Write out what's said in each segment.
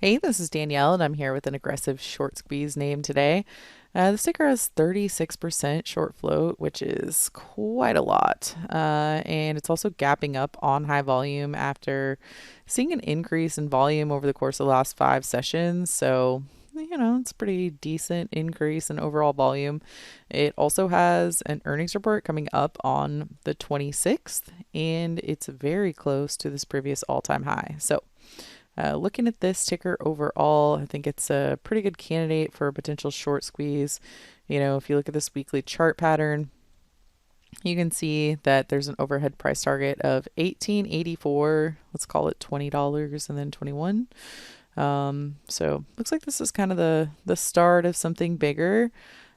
Hey, this is Danielle, and I'm here with an aggressive short squeeze name today. The sticker has 36% short float, which is quite a lot. And it's also gapping up on high volume after seeing an increase in volume over the course of the last 5 sessions. So, it's a pretty decent increase in overall volume. It also has an earnings report coming up on the 26th, and it's very close to this previous all-time high. So, looking at this ticker overall, I think it's a pretty good candidate for a potential short squeeze. If you look at this weekly chart pattern, you can see that there's an overhead price target of 18.84. Let's call it $20 and then 21. So looks like this is kind of the start of something bigger.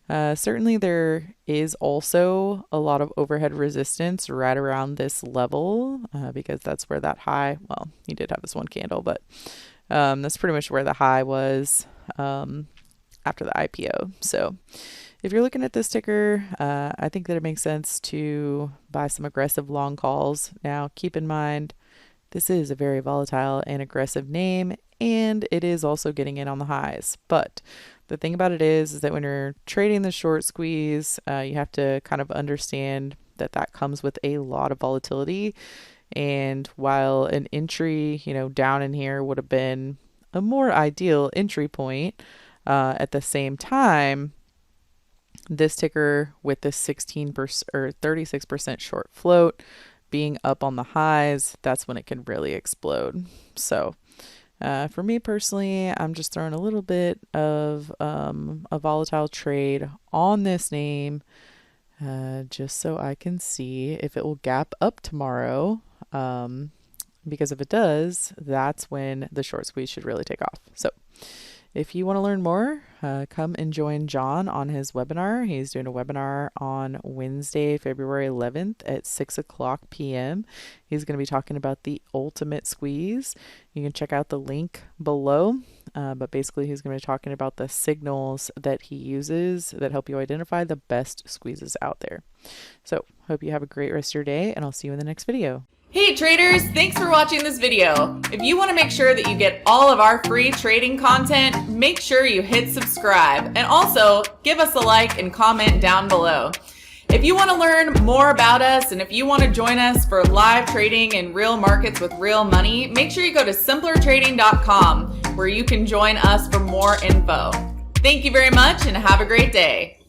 Certainly there is also a lot of overhead resistance right around this level because that's where that high, well, you did have this one candle, but that's pretty much where the high was after the IPO. So if you're looking at this ticker, I think that it makes sense to buy some aggressive long calls. Now, keep in mind, this is a very volatile and aggressive name, and it is also getting in on the highs. But the thing about it is that when you're trading the short squeeze, you have to kind of understand that that comes with a lot of volatility. And while an entry, down in here would have been a more ideal entry point, at the same time, this ticker with this 16% or 36% short float being up on the highs, that's when it can really explode. So for me personally, I'm just throwing a little bit of a volatile trade on this name just so I can see if it will gap up tomorrow. Because if it does, that's when the short squeeze should really take off. So if you want to learn more, come and join John on his webinar. He's doing a webinar on Wednesday, February 11th at 6 o'clock p.m. He's going to be talking about the ultimate squeeze. You can check out the link below. But basically, he's going to be talking about the signals that he uses that help you identify the best squeezes out there. So hope you have a great rest of your day, and I'll see you in the next video. Hey traders, thanks for watching this video. If you want to make sure that you get all of our free trading content, make sure you hit subscribe and also give us a like and comment down below. If you want to learn more about us and if you want to join us for live trading in real markets with real money, make sure you go to simplertrading.com where you can join us for more info. Thank you very much and have a great day.